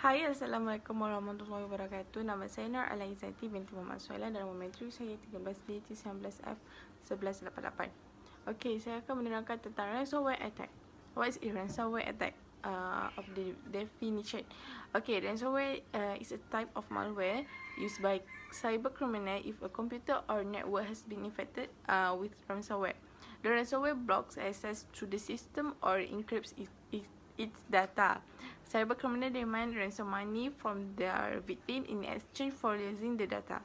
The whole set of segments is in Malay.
Hai, Assalamualaikum warahmatullahi wabarakatuh. Nama saya Nur Alaizati binti Muhammad Suhaila dan nombor metrik saya 13 DT 19F 1188. Okey, saya akan menerangkan tentang ransomware attack. What is a ransomware attack? Of the definition. Okay, ransomware is a type of malware used by cyber criminal if a computer or network has been infected with ransomware. The ransomware blocks access to the system or encrypts its data. Cyber criminal demand ransom money from their victim in exchange for using the data.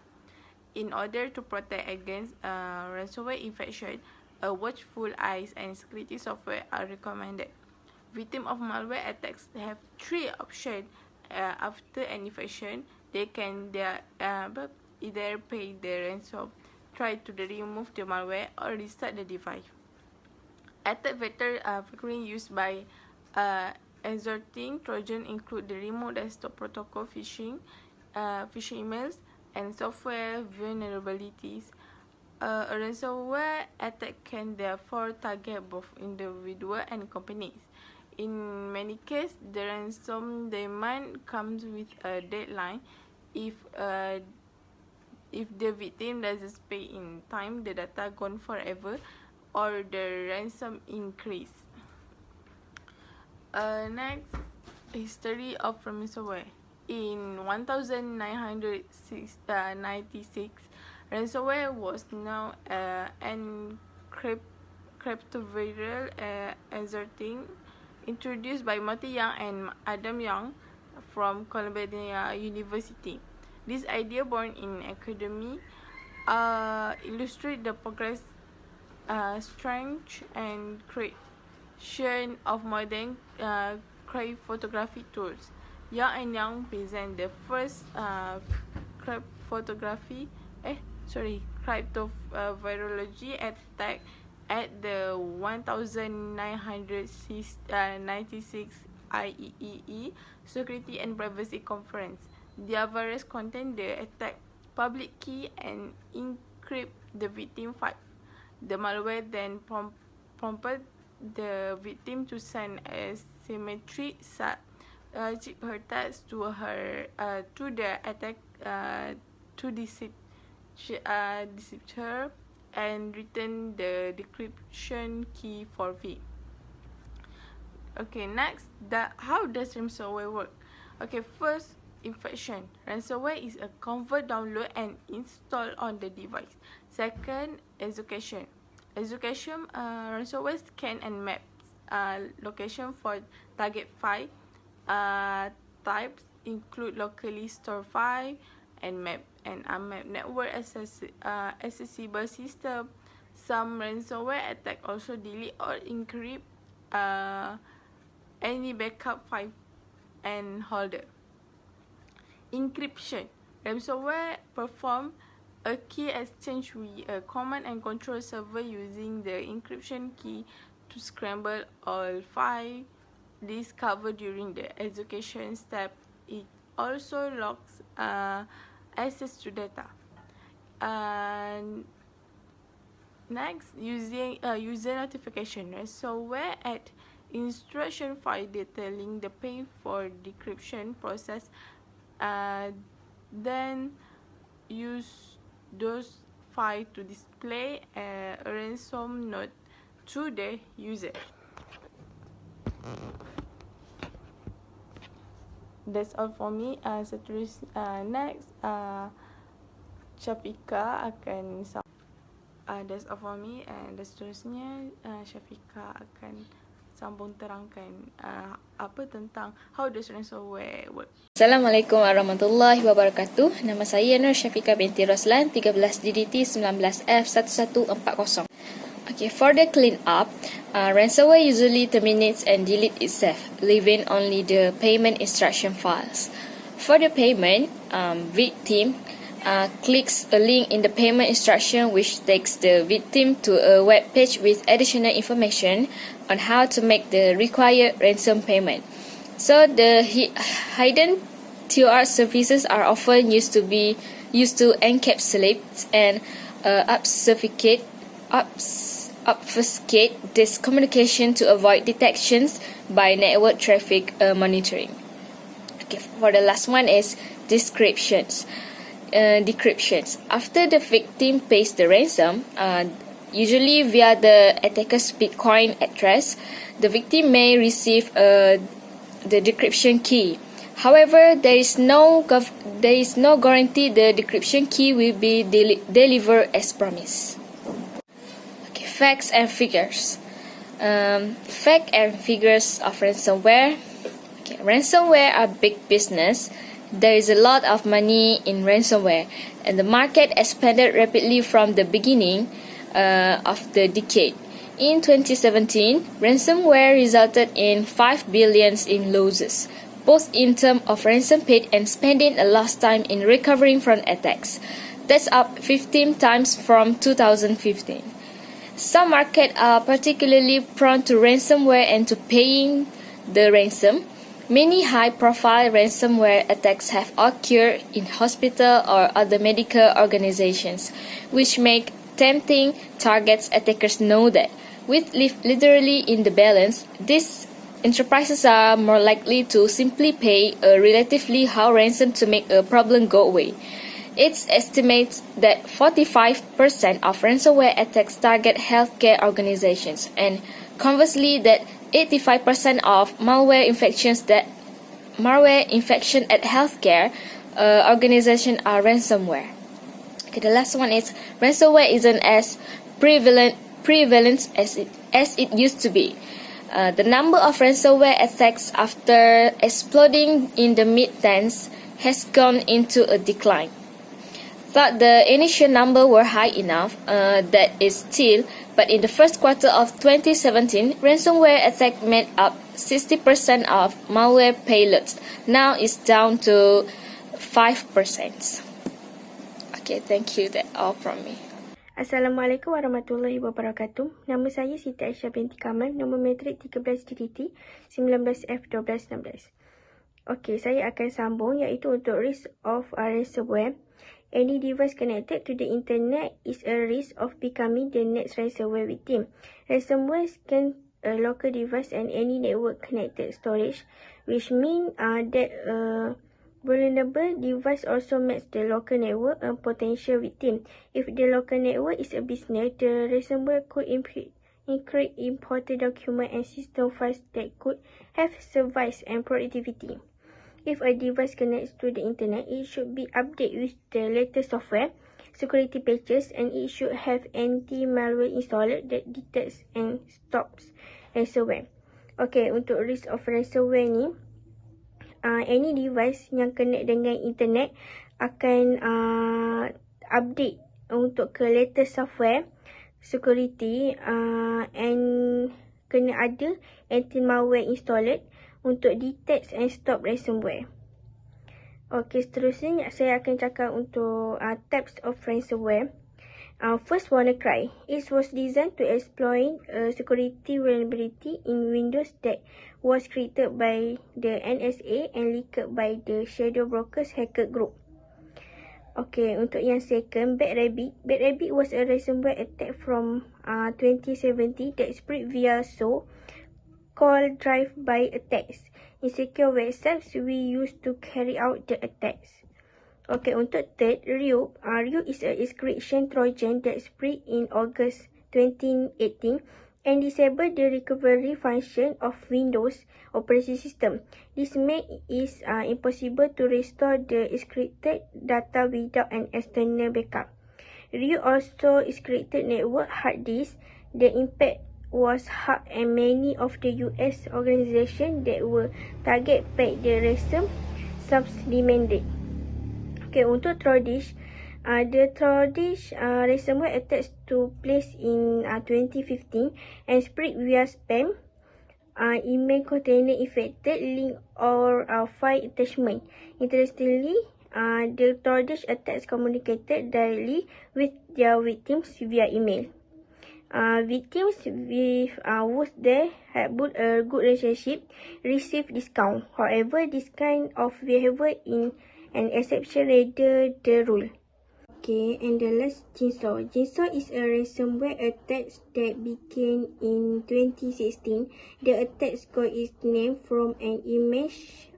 In order to protect against ransomware infection, watchful eyes and security software are recommended. Victims of malware attacks have three options after an infection. They can either pay the ransom, try to remove the malware, or restart the device. Attack vector frequently used by exerting Trojan include the remote desktop protocol phishing emails, and software vulnerabilities. A ransomware attack can therefore target both individuals and companies. In many cases, the ransom demand comes with a deadline. If the victim doesn't pay in time, the data gone forever, or the ransom increase. Next, history of ransomware. In 1996, ransomware was now cryptoviral exerting, introduced by Marty Young and Adam Young from Columbia University. This idea, born in academy, illustrates the progress, strength, and creation of modern cryptography tools. Young and Young present the first cryptovirology attack at the 1996 IEEE Security and Privacy Conference. Their virus contained the attack public key and encrypt the victim file. The malware then prompted the victim to send a symmetric ciphertext to the attack to deceive her and return the decryption key for fee. Okay, next, how does ransomware work? Okay, first, infection. Ransomware is a convert, download, and install on the device. Second, execution. Ransomware scan and maps location for target file. Types include locally stored file and map and unmapped network accessible system. Some ransomware attack also delete or encrypt any backup file and holder. Encryption. Ransomware perform a key exchange with a command and control server using the encryption key to scramble all files discovered during the execution step. It also locks access to data. Next, user notification. Ransomware at instruction file detailing the pain for decryption process. Then use those files to display a ransom note to the user. That's all for me. Next, Syafika akan that's all for me, and seterusnya Syafika akan sambung terangkan apa tentang how does ransomware work. Assalamualaikum warahmatullahi wabarakatuh. Nama saya Nur Syafika binti Roslan, 13 DDT 19F 1140. Okay, for the clean up, ransomware usually terminates and deletes itself, leaving only the payment instruction files. For the payment, victim clicks a link in the payment instruction which takes the victim to a web page with additional information on how to make the required ransom payment. So the hidden TOR services are often used to encapsulate and obfuscate this communication to avoid detections by network traffic monitoring. Okay, for the last one is decryptions. After the victim pays the ransom, usually via the attacker's Bitcoin address, the victim may receive the decryption key. However, there is no guarantee the decryption key will be delivered as promised. Okay, facts and figures. Fact and figures of ransomware. Okay, ransomware are big business. There is a lot of money in ransomware, and the market expanded rapidly from the beginning of the decade. In 2017, ransomware resulted in 5 billion in losses, both in terms of ransom paid and spending a lost time in recovering from attacks. That's up 15 times from 2015. Some markets are particularly prone to ransomware and to paying the ransom. Many high-profile ransomware attacks have occurred in hospitals or other medical organizations, which make tempting targets. Attackers know that, with literally in the balance, these enterprises are more likely to simply pay a relatively high ransom to make a problem go away. It's estimated that 45% of ransomware attacks target healthcare organizations, and conversely that 85% of malware infection at healthcare organizations are ransomware. Okay, the last one is ransomware isn't as prevalent as it used to be. The number of ransomware attacks after exploding in the mid-10s has gone into a decline. Thought the initial number were high enough, that is still, but in the first quarter of 2017, ransomware attack made up 60% of malware payloads. Now it's down to 5%. Okay, thank you. That's all from me. Assalamualaikum warahmatullahi wabarakatuh. Nama saya Siti Aisyah binti Kamal, nombor matrik 13 DDT 19F1216. Okey, saya akan sambung iaitu untuk risk of ransomware. Any device connected to the internet is a risk of becoming the next ransomware victim. Ransomware scan a local device and any network connected storage, which means that a vulnerable device also makes the local network a potential victim. If the local network is a business, the ransomware could encrypt important documents and system files that could have service and productivity. If a device connects to the internet, it should be updated with the latest software, security patches, and it should have anti-malware installed that detects and stops ransomware. Okay, untuk risk of ransomware ni, any device yang connect dengan internet akan update untuk ke latest software, security, and kena ada anti-malware installed untuk detect and stop ransomware. Okey, seterusnya saya akan cakap untuk types of ransomware. First, WannaCry. It was designed to exploit a security vulnerability in Windows that was created by the NSA and leaked by the Shadow Brokers hacker group. Okay, untuk yang second, Bad Rabbit. Bad Rabbit was a ransomware attack from 2017 that spread via called drive-by attacks. Insecure websites we use to carry out the attacks. Okay, untuk third, Ryuk. Ryuk is a encryption trojan that spread in August 2018 and disabled the recovery function of Windows operating system. This makes it impossible to restore the encrypted data without an external backup. Ryuk also encrypted network hard disk. The impact was hard and many of the US organizations that were target paid the ransom sums demanded. Okay, untuk Trodish, the Trodish ransomware attacks took place in 2015 and spread via spam, email container infected link or file attachment. Interestingly, the Trodish attacks communicated directly with their victims via email. Victims with who they had built a good relationship receive discount. However, this kind of behavior is an exception rather the rule. Okay, and the last, Jigsaw. Jigsaw is a ransomware attack that began in 2016. The attack got its name from an image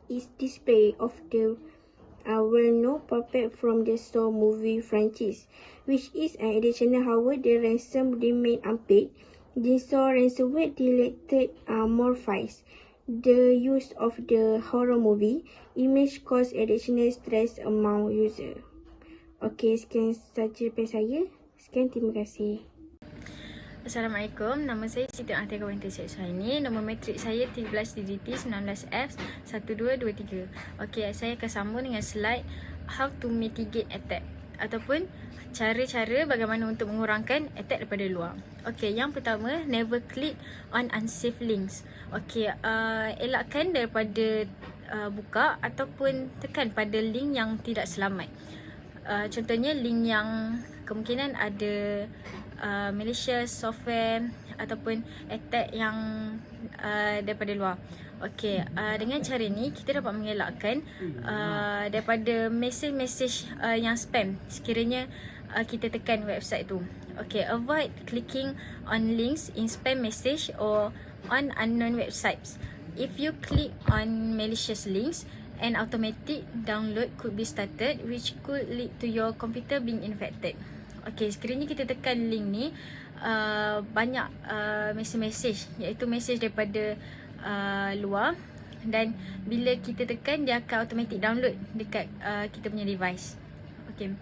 is display of the well-known puppet from the Saw movie franchise, which is an additional. However, the ransom remained unpaid. The Saw ransomware deleted more files. The use of the horror movie image caused additional stress among user. Okey, sekian saja daripada saya. Sekian, terima kasih. Assalamualaikum, nama saya Siti Atika binti Syed Suhaini. Nombor matrik saya 13 DDT 19F 1223. Okey, saya akan sambung dengan slide how to mitigate attack ataupun cara-cara bagaimana untuk mengurangkan attack daripada luar. Okey, yang pertama, never click on unsafe links. Okey, elakkan daripada buka ataupun tekan pada link yang tidak selamat. Contohnya link yang kemungkinan ada malicious software ataupun attack yang daripada luar. Okey, dengan cara ni kita dapat mengelakkan daripada mesej-mesej yang spam sekiranya kita tekan website tu. Okey, avoid clicking on links in spam message or on unknown websites. If you click on malicious links, an automatic download could be started which could lead to your computer being infected. Okey, sekiranya kita tekan link ni, banyak mesej-mesej, iaitu mesej daripada luar, dan bila kita tekan dia akan automatic download dekat kita punya device. Okey.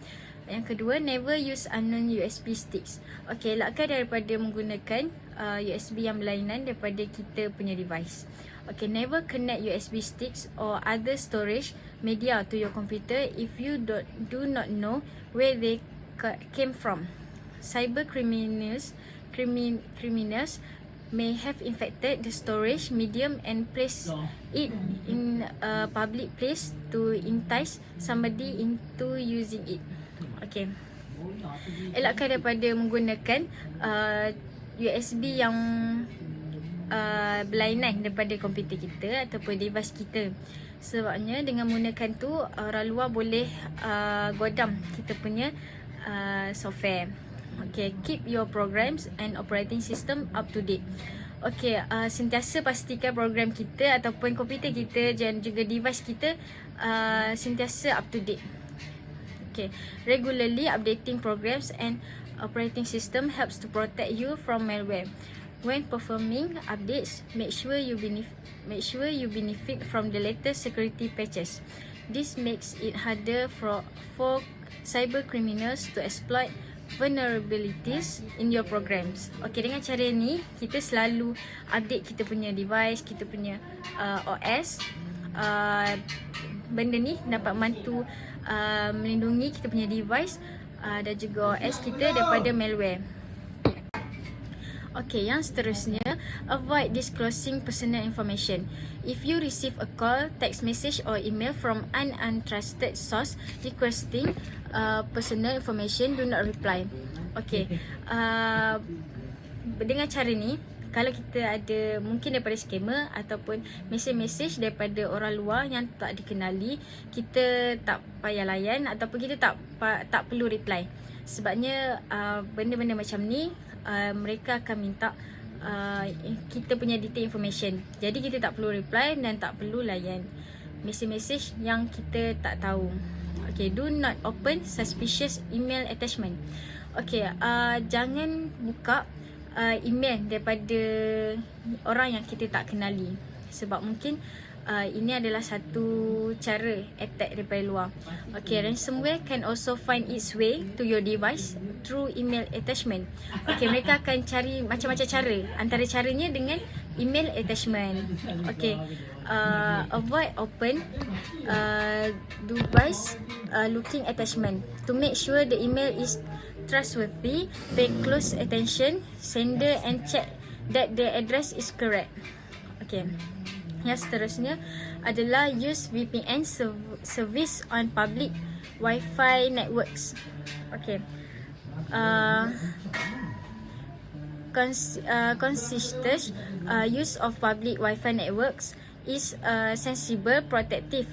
Yang kedua, never use unknown USB sticks. Okey, elakkan daripada menggunakan USB yang berlainan daripada kita punya device. Okay, never connect USB sticks or other storage media to your computer if you do not know where they came from. Cyber criminals may have infected the storage medium and place it in a public place to entice somebody into using it. Okay. Elakkan daripada menggunakan USB yang berlainan daripada komputer kita ataupun device kita. Sebabnya dengan menggunakan tu, orang luar boleh godam kita punya software. Okay, keep your programs and operating system up to date. Okay, sentiasa pastikan program kita ataupun komputer kita dan juga device kita sentiasa up to date. Okay, regularly updating programs and operating system helps to protect you from malware. When performing updates, make sure you benefit from the latest security patches. This makes it harder for cyber criminals to exploit vulnerabilities in your programs. Okay, dengan cara ni kita selalu update kita punya device, kita punya OS. Benda ni dapat membantu melindungi kita punya device dan juga OS kita daripada malware. Okay, yang seterusnya, avoid disclosing personal information. If you receive a call, text message or email from an untrusted source requesting personal information, do not reply. Okay, dengan cara ni, kalau kita ada mungkin daripada scammer ataupun mesej-mesej daripada orang luar yang tak dikenali, kita tak payah layan ataupun kita tak perlu reply. Sebabnya benda-benda macam ni mereka akan minta kita punya detail information. Jadi kita tak perlu reply dan tak perlu layan mesej-mesej yang kita tak tahu. Okay, do not open suspicious email attachment. Okay, jangan buka email daripada orang yang kita tak kenali. Sebab mungkin ini adalah satu cara attack daripada luar. Okay, ransomware can also find its way to your device through email attachment. Okay, mereka akan cari macam-macam cara. Antara caranya dengan email attachment. Okay, avoid open device looking attachment. To make sure the email is trustworthy, pay close attention sender and check that the address is correct. Okay. Yang seterusnya adalah use VPN service on public Wi-Fi networks. Okay. Consistent use of public Wi-Fi networks is a sensible protective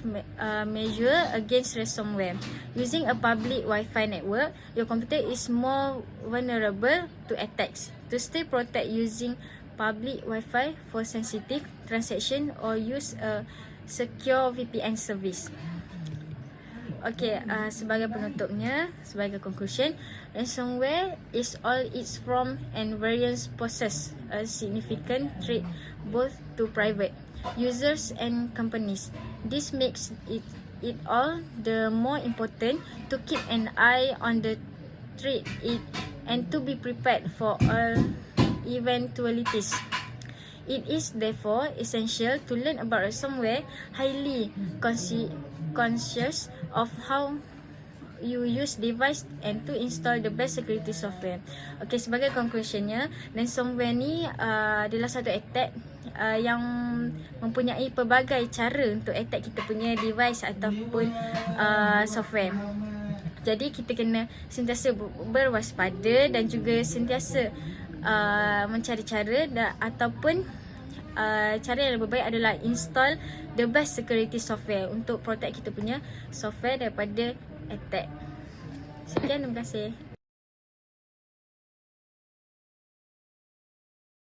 measure against ransomware. Using a public Wi-Fi network, your computer is more vulnerable to attacks. To stay protected using public Wi-Fi for sensitive transaction or use a secure VPN service. Okay, sebagai penutupnya, sebagai conclusion, ransomware is all its form and variants poses a significant threat both to private users and companies. This makes it all the more important to keep an eye on the threat and to be prepared for all eventualities. It is therefore essential to learn about ransomware, highly conscious of how you use device and to install the best security software. Okay, sebagai conclusionnya, ransomware ni adalah satu attack yang mempunyai pelbagai cara untuk attack kita punya device ataupun software. Jadi kita kena sentiasa berwaspada dan juga sentiasa mencari cara ataupun cara yang lebih baik adalah install the best security software untuk protect kita punya software daripada attack. Sekian, terima kasih.